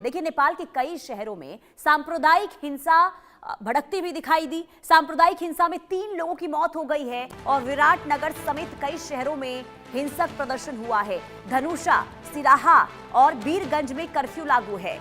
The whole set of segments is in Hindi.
देखिए, नेपाल के कई शहरों में सांप्रदायिक हिंसा भड़कती हुई दिखाई दी। सांप्रदायिक हिंसा में 3 लोगों की मौत हो गई है और विराटनगर समेत कई शहरों में हिंसक प्रदर्शन हुआ है। धनुषा, सिराहा और वीरगंज में कर्फ्यू लागू है।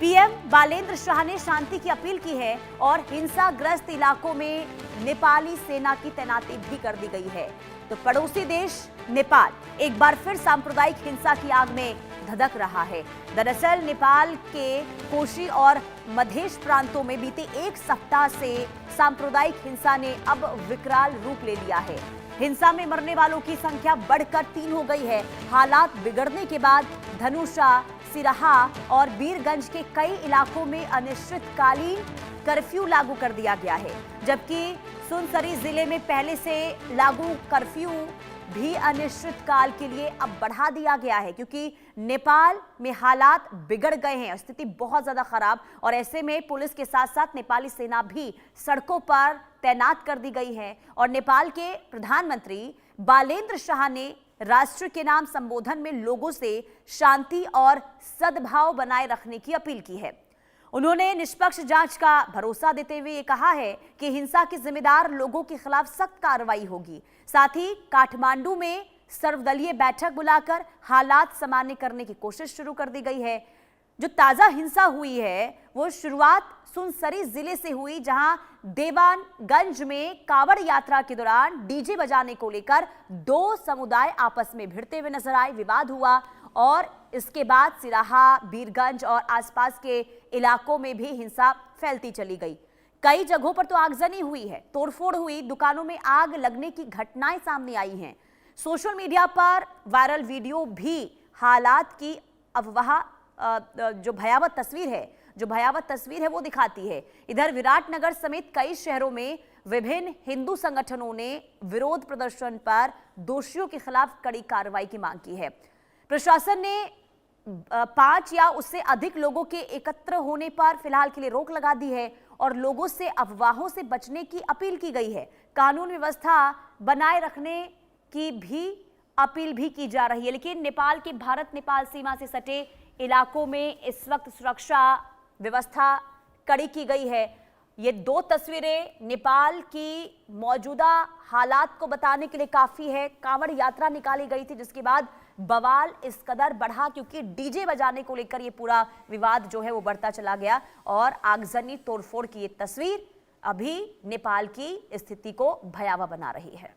पीएम बालेंद्र शाह ने शांति की अपील की है और हिंसाग्रस्त इलाकों में नेपाली सेना की तैनाती भी कर दी गई है। तो पड़ोसी देश नेपाल एक बार फिर सांप्रदायिक हिंसा की आग में धधक रहा है। दरअसल नेपाल के कोशी और मधेश प्रांतों में बीते 1 सप्ताह से सांप्रदायिक हिंसा ने अब विकराल रूप ले लिया है। हिंसा में मरने वालों की संख्या बढ़कर 3 हो गई है। हालात बिगड़ने के बाद धनुषा, सिराहा और वीरगंज के कई इलाकों में अनिश्चितकालीन कर्फ्यू लागू कर दिया गया है, जबकि सुनसरी जिले में पहले से लागू कर्फ्यू भी अनिश्चितकाल के लिए अब बढ़ा दिया गया है, क्योंकि नेपाल में हालात बिगड़ गए हैं, स्थिति बहुत ज्यादा खराब। और ऐसे में पुलिस के साथ साथ नेपाली सेना भी सड़कों पर तैनात कर दी गई है। और नेपाल के प्रधानमंत्री बालेंद्र शाह ने राष्ट्र के नाम संबोधन में लोगों से शांति और सद्भाव बनाए रखने की अपील की है। उन्होंने निष्पक्ष जांच का भरोसा देते हुए ये कहा है कि हिंसा के जिम्मेदार लोगों के खिलाफ सख्त कार्रवाई होगी। साथ ही काठमांडू में सर्वदलीय बैठक बुलाकर हालात सामान्य करने की कोशिश शुरू कर दी गई है। जो ताजा हिंसा हुई है वो शुरुआत सुनसरी जिले से हुई, जहां देवानगंज में कांवड़ यात्रा के दौरान डीजे बजाने को लेकर 2 समुदाय आपस में भिड़ते हुए नजर आए, विवाद हुआ। और इसके बाद सिराहा, वीरगंज और आसपास के इलाकों में भी हिंसा फैलती चली गई। कई जगहों पर तो आगजनी हुई है, तोड़फोड़ हुई, दुकानों में आग लगने की घटनाएं सामने आई हैं। सोशल मीडिया पर वायरल वीडियो भी हालात की अफवाह जो भयावह तस्वीर है वो दिखाती है। इधर विराटनगर समेत कई शहरों में विभिन्न हिंदू संगठनों ने विरोध प्रदर्शन पर दोषियों के खिलाफ कड़ी कार्रवाई की मांग की है। प्रशासन ने 5 या उससे अधिक लोगों के एकत्र होने पर फिलहाल के लिए रोक लगा दी है और लोगों से अफवाहों से बचने की अपील की गई है। कानून व्यवस्था बनाए रखने की भी अपील भी की जा रही है। लेकिन नेपाल के भारत नेपाल सीमा से सटे इलाकों में इस वक्त सुरक्षा व्यवस्था कड़ी की गई है। ये 2 तस्वीरें नेपाल की मौजूदा हालात को बताने के लिए काफी है। कांवड़ यात्रा निकाली गई थी, जिसके बाद बवाल इस कदर बढ़ा क्योंकि डीजे बजाने को लेकर ये पूरा विवाद जो है वो बढ़ता चला गया और आगजनी तोड़फोड़ की ये तस्वीर अभी नेपाल की स्थिति को भयावह बना रही है।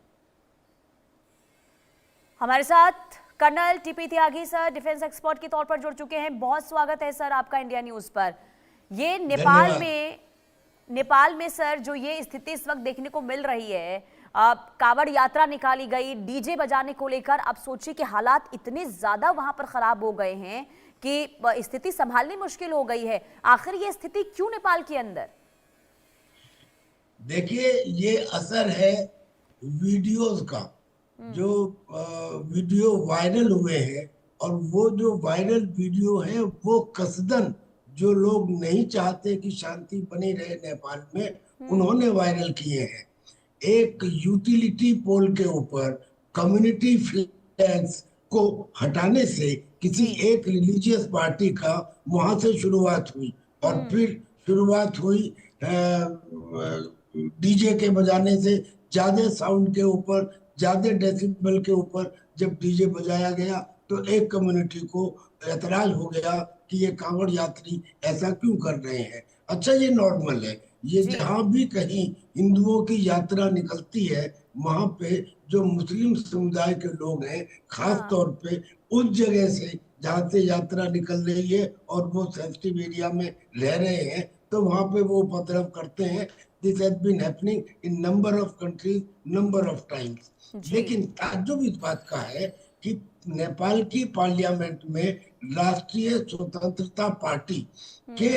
हमारे साथ कर्नल टीपी त्यागी सर डिफेंस एक्सपर्ट के तौर पर जुड़ चुके हैं। बहुत स्वागत है सर आपका इंडिया न्यूज पर। ये नेपाल में सर जो ये स्थिति इस वक्त देखने को मिल रही है, कांवड़ यात्रा निकाली गई, डीजे बजाने को लेकर, अब सोचिए कि हालात इतने ज्यादा वहां पर खराब हो गए हैं कि स्थिति संभालनी मुश्किल हो गई है। आखिर ये स्थिति क्यों नेपाल के अंदर? देखिए, ये असर है वीडियोस का, जो वीडियो वायरल हुए हैं, और वो जो वायरल वीडियो है वो कसदन जो लोग नहीं चाहते कि शांति बनी रहे नेपाल में, उन्होंने वायरल किए हैं। एक यूटिलिटी पोल के ऊपर कम्युनिटी फ्लैग्स को हटाने से किसी एक रिलीजियस पार्टी का वहां से शुरुआत हुई और फिर शुरुआत हुई डीजे के बजाने से। ज्यादा साउंड के ऊपर, ज्यादा डेसिबल के ऊपर जब डीजे बजाया गया तो एक कम्युनिटी को एतराज हो गया कि ये कांवड़ यात्री ऐसा क्यों कर रहे हैं। अच्छा, ये नॉर्मल है। ये जहां भी कहीं हिंदुओं की यात्रा निकलती है, वहां पे जो मुस्लिम समुदाय के लोग हैं, खास तौर पे उस जगह से जहां से यात्रा निकल रही है और वो सेंसिटिव एरिया में रह रहे हैं, तो वहां पे वो उपद्रव करते हैं। This has been happening in number of countries, number of times. लेकिन ताज्जुब इस बात का है कि नेपाल की पार्लियामेंट में राष्ट्रीय स्वतंत्रता पार्टी के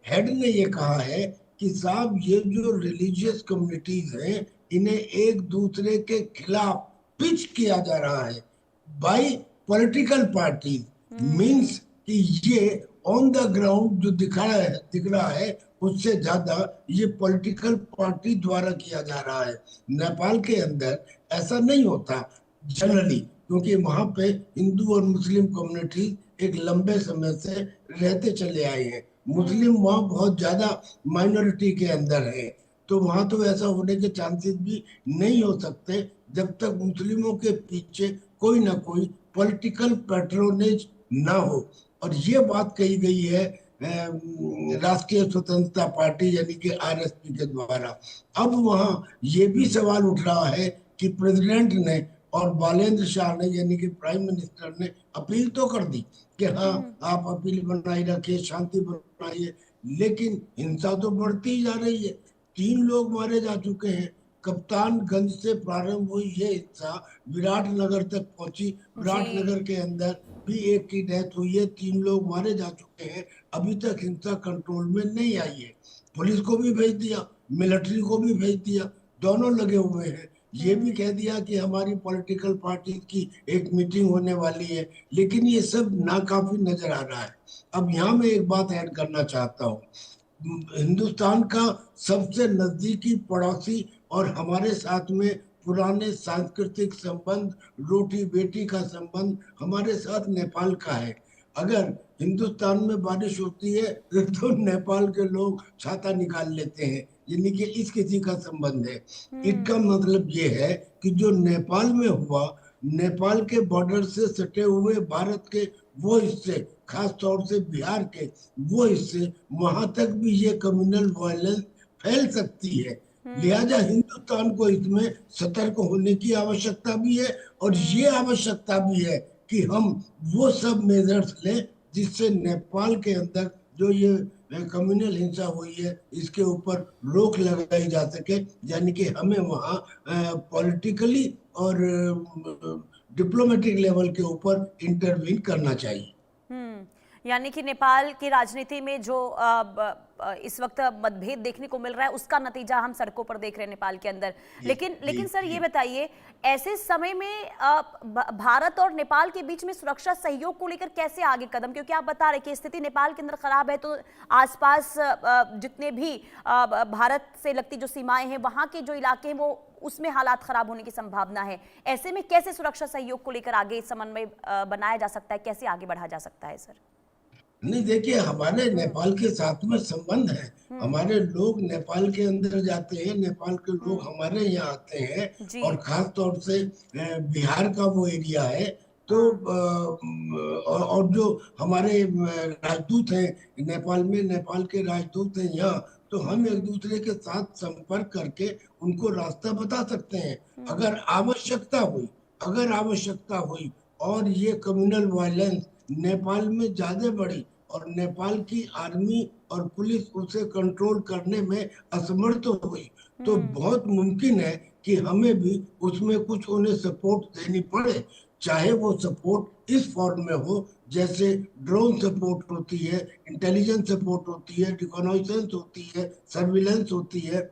हेड ने ये कहा है कि साहब, ये जो रिलीजियस कम्युनिटीज हैं, इन्हें एक दूसरे के खिलाफ पिच किया जा रहा है बाय पॉलिटिकल पार्टीज। मींस कि ये ऑन द ग्राउंड जो दिख रहा है उससे ज्यादा ये पॉलिटिकल पार्टी द्वारा किया जा रहा है। नेपाल के अंदर ऐसा नहीं होता जनरली, क्योंकि वहां पे हिंदू और मुस्लिम कम्युनिटी एक लंबे समय से रहते चले आए हैं। मुस्लिम वहाँ बहुत ज्यादा माइनॉरिटी के अंदर है, तो वहां तो ऐसा होने के चांसेस भी नहीं हो सकते जब तक मुस्लिमों के पीछे कोई ना कोई पॉलिटिकल पैट्रोनेज ना हो। और ये बात कही गई है राष्ट्रीय स्वतंत्रता पार्टी यानी कि आरएसपी के द्वारा। अब वहां ये भी सवाल उठ रहा है कि प्रेसिडेंट ने और बालेंद्र शाह ने यानी कि प्राइम मिनिस्टर ने अपील तो कर दी कि हाँ आप अपील बनाए रखिए, शांति बनाइए, लेकिन हिंसा तो बढ़ती ही जा रही है। 3 लोग मारे जा चुके हैं। कप्तानगंज से प्रारंभ हुई ये हिंसा विराटनगर तक पहुंची। जी। विराटनगर के अंदर भी एक की डेथ हुई है, 3 लोग मारे जा चुके हैं। अभी तक हिंसा कंट्रोल में नहीं आई है। पुलिस को भी भेज दिया, मिलिट्री को भी भेज दिया, दोनों लगे हुए हैं। ये भी कह दिया कि हमारी पॉलिटिकल पार्टी की एक मीटिंग होने वाली है, लेकिन ये सब नाकाफी नजर आ रहा है। अब यहाँ मैं एक बात ऐड करना चाहता हूँ। हिंदुस्तान का सबसे नजदीकी पड़ोसी और हमारे साथ में पुराने सांस्कृतिक संबंध, रोटी बेटी का संबंध हमारे साथ नेपाल का है। अगर हिंदुस्तान में बारिश होती है तो नेपाल के लोग छाता निकाल लेते हैं, यानी कि इस किसी का संबंध है। इसका मतलब ये है कि जो नेपाल में हुआ, नेपाल के बॉर्डर से सटे हुए भारत के वो हिस्से, खास तौर से बिहार के वो हिस्से, वहां तक भी ये कम्युनल वायलेंस फैल सकती है। लिहाजा हिंदुस्तान को इसमें सतर्क होने की आवश्यकता भी है, और ये आवश्यकता भी है कि हम वो सब मेजर्स लें जिससे नेपाल के अंदर जो ये कम्युनल हिंसा हुई है इसके ऊपर रोक लगाई जा सके। यानी कि हमें वहाँ पॉलिटिकली और डिप्लोमेटिक लेवल के ऊपर इंटरवीन करना चाहिए। यानी कि नेपाल की राजनीति में जो इस वक्त मतभेद देखने को मिल रहा है उसका नतीजा हम सड़कों पर देख रहे हैं नेपाल के अंदर। लेकिन सर ये बताइए, ऐसे समय में भारत और नेपाल के बीच में सुरक्षा सहयोग को लेकर कैसे आगे कदम, क्योंकि आप बता रहे कि स्थिति नेपाल के अंदर खराब है, तो आसपास जितने भी भारत से लगती जो सीमाएं हैं वहां के जो इलाके हैं वो उसमें हालात खराब होने की संभावना है। ऐसे में कैसे सुरक्षा सहयोग को लेकर आगे समन्वय बनाया जा सकता है, कैसे आगे बढ़ा जा सकता है सर? नहीं, देखिए हमारे नेपाल के साथ में संबंध है। हमारे लोग नेपाल के अंदर जाते हैं, नेपाल के लोग हमारे यहाँ आते हैं, और खास तौर से बिहार का वो एरिया है। तो और जो हमारे राजदूत हैं नेपाल में, नेपाल के राजदूत हैं यहाँ, तो हम एक दूसरे के साथ संपर्क करके उनको रास्ता बता सकते हैं। अगर आवश्यकता हुई और ये कम्युनल वायलेंस नेपाल में ज्यादा बढ़ी और नेपाल की आर्मी और पुलिस उसे कंट्रोल करने में असमर्थ हुई, तो बहुत मुमकिन है कि हमें भी उसमें कुछ उन्हें सपोर्ट देनी पड़े। चाहे वो सपोर्ट इस फॉर्म में हो जैसे ड्रोन सपोर्ट होती है, इंटेलिजेंस सपोर्ट होती है, रिकॉनाइसेंस होती है, सर्विलेंस होती है।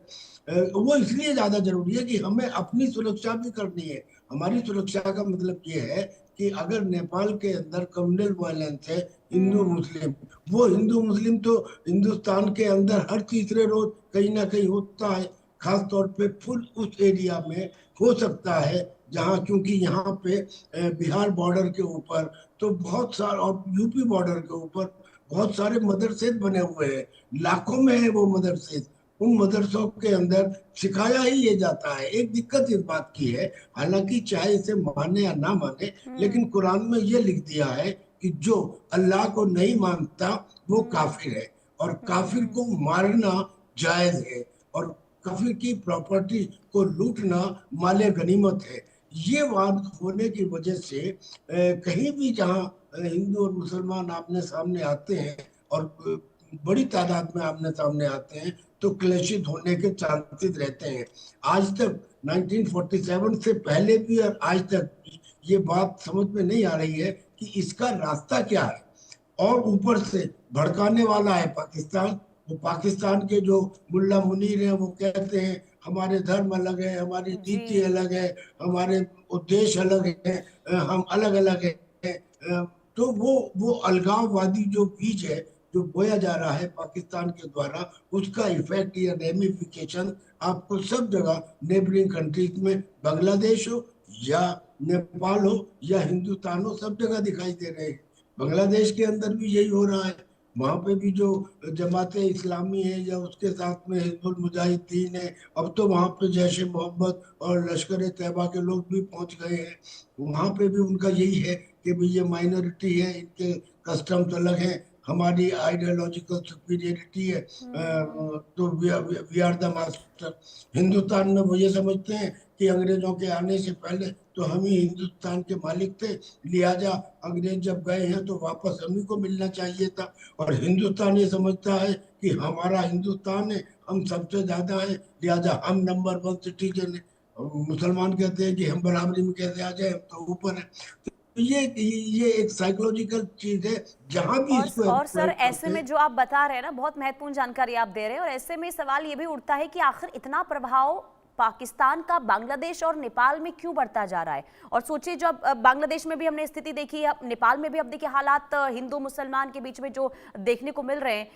वो इसलिए ज्यादा जरूरी है कि हमें अपनी सुरक्षा भी करनी है। हमारी सुरक्षा का मतलब ये है कि अगर नेपाल के अंदर कम्युनल वायलेंस है हिंदू मुस्लिम, वो हिंदू मुस्लिम तो हिंदुस्तान के अंदर हर तीसरे रोज कहीं ना कहीं होता है। खास तौर पे फुल उस एरिया में हो सकता है जहाँ, क्योंकि यहाँ पे बिहार बॉर्डर के ऊपर तो बहुत सारे, और यूपी बॉर्डर के ऊपर बहुत सारे मदरसे बने हुए हैं, लाखों में है वो मदरसे। उन मदरसों के अंदर सिखाया ही ये जाता है। एक दिक्कत इस बात की है, हालांकि चाहे इसे माने या ना माने, लेकिन कुरान में ये लिख दिया है कि जो अल्लाह को नहीं मानता वो काफिर है, और काफिर को मारना जायज है, और काफिर की प्रॉपर्टी को लूटना माले गनीमत है। ये बात होने की वजह से कहीं भी जहाँ हिंदू और मुसलमान आमने सामने आते हैं और बड़ी तादाद में आमने सामने आते हैं, तो क्लेशित होने के चांसेस रहते हैं। आज तक 1947 से पहले भी और आज तक भी ये बात समझ में नहीं आ रही है कि इसका रास्ता क्या है। और ऊपर से भड़काने वाला है पाकिस्तान। वो पाकिस्तान के जो मुल्ला मुनीर हैं वो कहते हैं हमारे धर्म अलग है, हमारी नीति अलग है, हमारे उद्देश्य अलग है, हम अलग अलग है। तो वो अलगाववादी जो बीज है जो बोया जा रहा है पाकिस्तान के द्वारा, उसका इफेक्ट या रेमिफिकेशन आपको सब जगह नेबरिंग कंट्रीज में, बांग्लादेश हो या नेपाल हो या हिंदुस्तान हो, सब जगह दिखाई दे रहे हैं। बांग्लादेश के अंदर भी यही हो रहा है। वहां पे भी जो जमाते इस्लामी है या उसके साथ में हिजबुल मुजाहिदीन है, अब तो वहां पे जैश ए मोहम्मद और लश्कर ए तैयबा के लोग भी पहुंच गए हैं। वहां पे भी उनका यही है कि भी ये माइनॉरिटी है, इनके कस्टम्स अलग हैं, हमारी आइडियोलॉजिकल सुपीरियरिटी है, तो we are the master. Hindustan में वो ये समझते हैं कि अंग्रेजों के आने से पहले तो हम ही हिंदुस्तान के मालिक थे, लिहाजा अंग्रेज जब गए हैं तो वापस हम ही को मिलना चाहिए था। और हिंदुस्तान ये समझता है कि हमारा हिंदुस्तान है, हम सबसे ज्यादा है, लिहाजा हम नंबर वन सिटीजन है। और मुसलमान कहते हैं कि हम बराबरी में कैसे आ जाए, हम तो ऊपर है। तो ये एक साइकोलॉजिकल चीज है, जहां भी इसको और सर, एक्सप्लॉइट ऐसे करते में हैं। जो आप बता रहे हैं ना, बहुत महत्वपूर्ण जानकारी आप दे रहे हैं, और ऐसे में सवाल ये भी उठता है कि आखिर इतना प्रभाव पाकिस्तान का बांग्लादेश और नेपाल में क्यों बढ़ता जा रहा है। और सोचिए, जब बांग्लादेश में भी हमने स्थिति देखी है, नेपाल में भी अब देखिए हालात हिंदू मुसलमान के बीच में जो देखने को मिल रहे हैं,